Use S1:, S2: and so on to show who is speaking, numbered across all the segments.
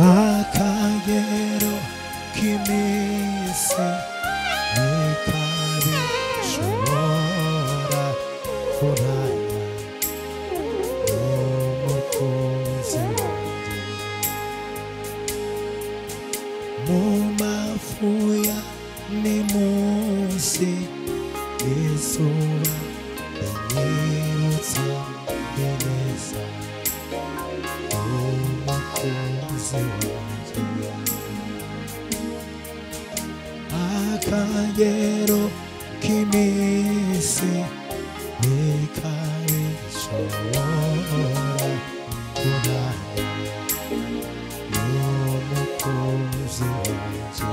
S1: akagero k'iminsi ntikabishobora kuranya umukunzi wanjye mu mafuya ni munsi izuba rinyibutsa ineza umukunzi wanjye akagero k'iminsi ntikabishobora kuranya umukunzi wanjye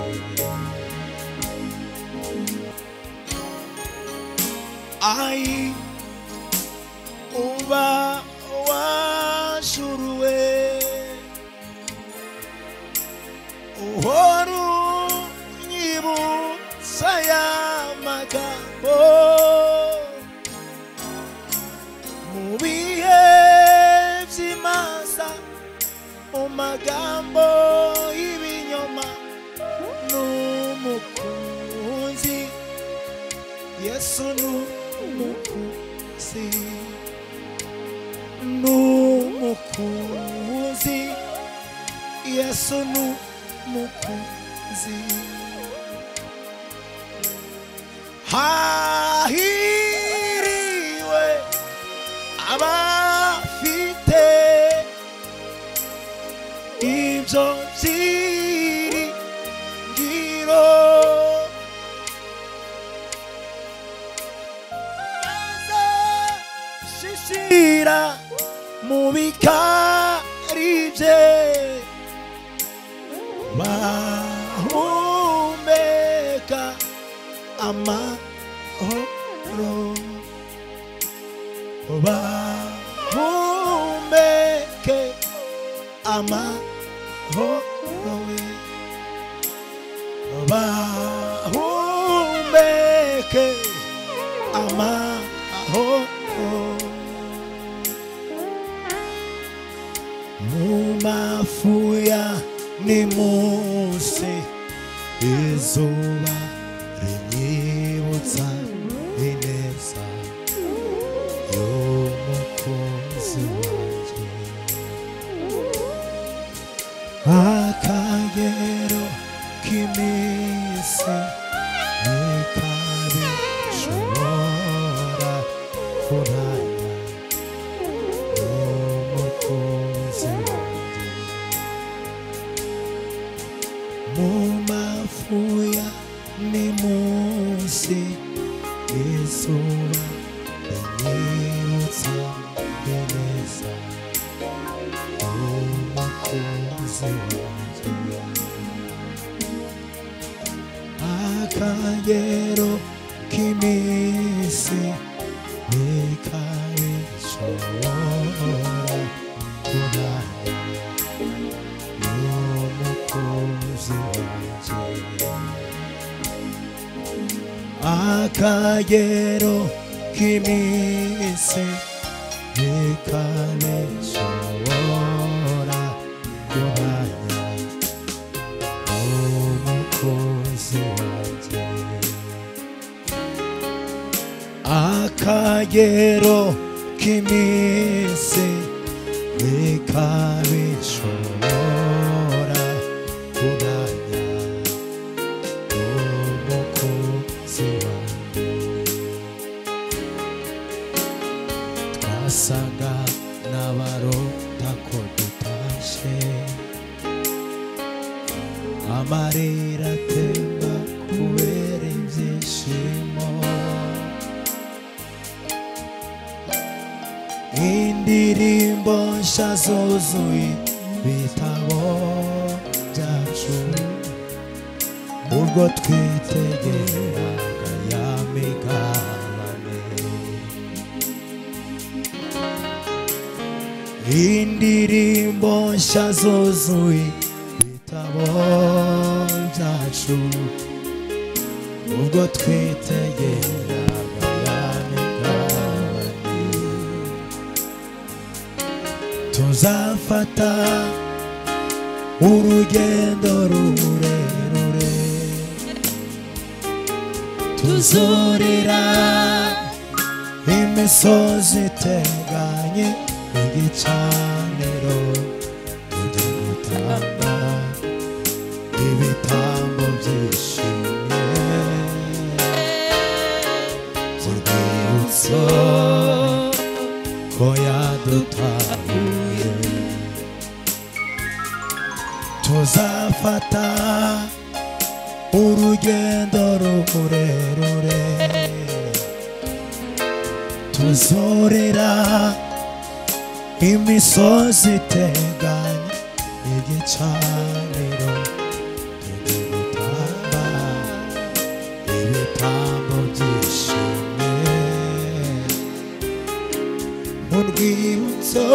S1: ai uba washuruwe uhora unyibutsa ya magambo mu bihe by'imanza mu magambo y'ibinyoma n'umukunzi Yesu n'umukunzi n'umukunzi Yesu n'umukunzi hahiriwe abafite ibyo byiringiro bazashishira mu bikari bye bahumeka amahoro bahumeke amahoro bahumeke amahoro mu mafuya ni munsi izuba rinyibutsa ineza y'umukunzi wanjye akagero k'iminsi ntikabishobora kuranya umukunzi wanjye mu mafuya ni munsi izuba rinyibutsa ineza umukunzi wanjye akagero k'iminsi ntikabishobora kuranya umukunzi wanjye akagero k'iminsi ntikabishobora kuranya umukunzi wanjye akagero k'iminsi ntikabishobora kuranya umukunzi wanjye twasaga n'abarota ko dutashe amarira atemba kubera ibyishimo indirimbo nshya zuzuye ibitabo byacu ubwo twitegeraga ya migabane indirimbo nshya zuzuye ibitabo byacu ubwo twitegeraga ya migabane tuzafata urugendo rurerure tuzurira imisozi iteganye igicaniro tujye gutanga ibitambo byishimye urwibutso ko yadutahuye tuzafata urugendo rurerure tuzorera imisozi iteganye igicaniro tujye gutanga ibitambo byishimye mu rwibutso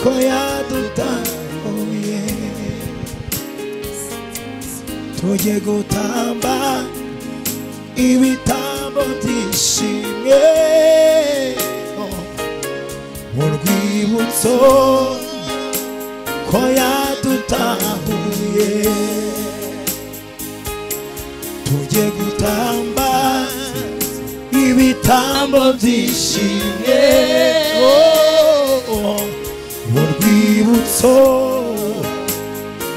S1: ko yadutahuye tujye gutamba ibitambo byishimye mu rwibutso ko yadutahuye tujye gutamba ibitambo byishimye mu rwibutso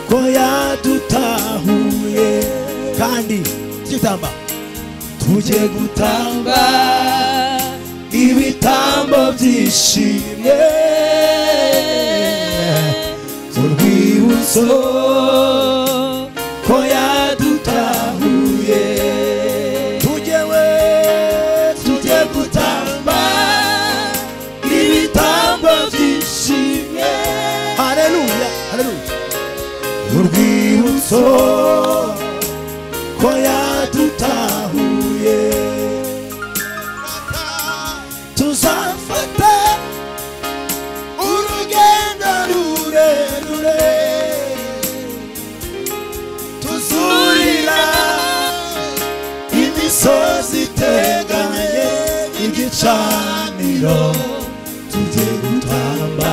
S1: ko yadutahuye kandi kitamba tujye gutamba ibitambo byishimye urwibutso ko yadutahuye tujye gutamba ibitambo byishimye haleluya haleluya urwibutso ko yadutahuye tuzafata urugendo rurerure tuzurira imisozi iteganye igicaniro tujye gutamba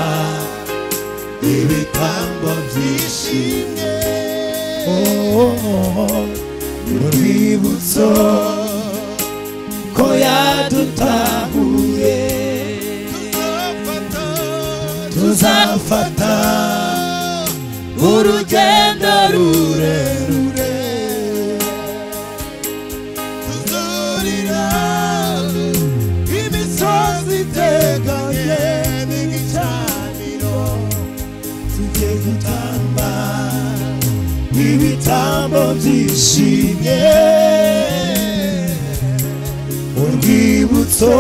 S1: ibitambo byishimye urwibutso ko yadutahuye tuzafata urugendo rurerure tuzurira imisozi iteganye n'igicaniro tujye gutamba ibitambo byishimye urwibutso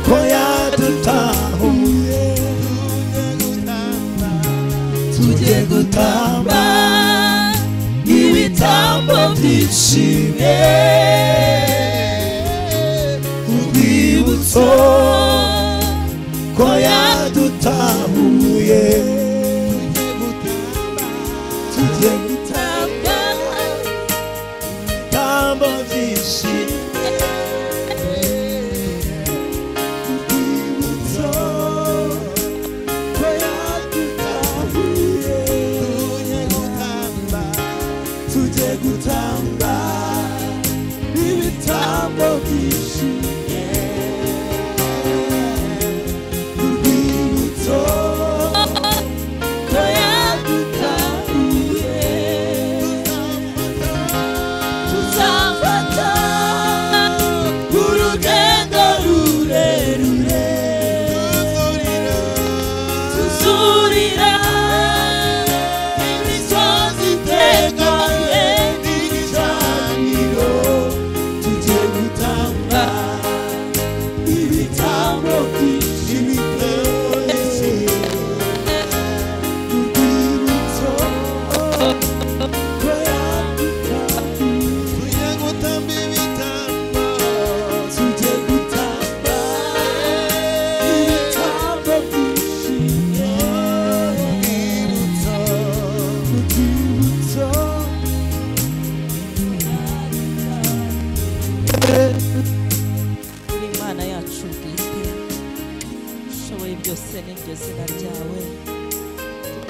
S1: ko yadutahuye tujye gutamba ibitambo byishimye urwibutso ko yadutahuye tujye gutamba ibitambo byishimye gutamba ibitambo byishimye urwibutso ko yadutahuye tuzafata urugendo rurerure tuzurira imisozi iteganye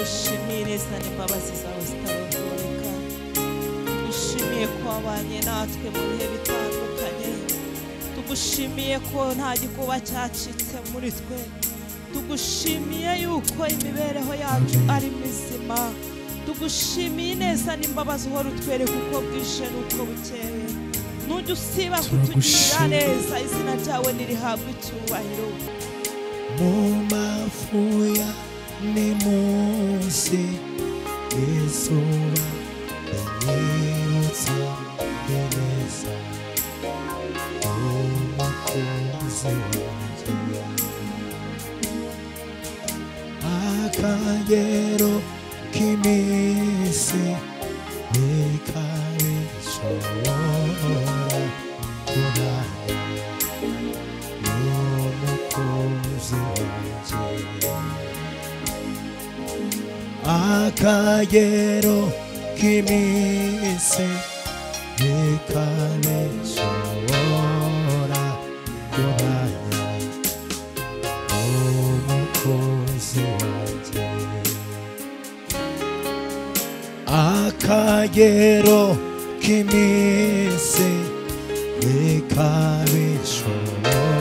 S1: tugushimiye neza n'imbabazi zawe zitarondoreka tugushimiye ko wabanye natwe mu bihe bitandukanye tugushimiye ko nta gikuba cyacitse muri twe tugushimiye yuko imibereho yacu ari mizima tugushimiye neza n'imbabazi uhora utwereka uko bwije n'uko bukeye nujya usiba kutugirira neza izina ryawe nirihabwe icyubahiro
S2: mu mafuya ni munsi izuba rinyibutsa neza umukunzi wanjye akagero k'iminsi ntikabishobora kuraya n'umukunzi wanjye akagero k'iminsi ntikabishobora kuraya n'umukunzi wanjye akagero k'iminsi ntikabishobora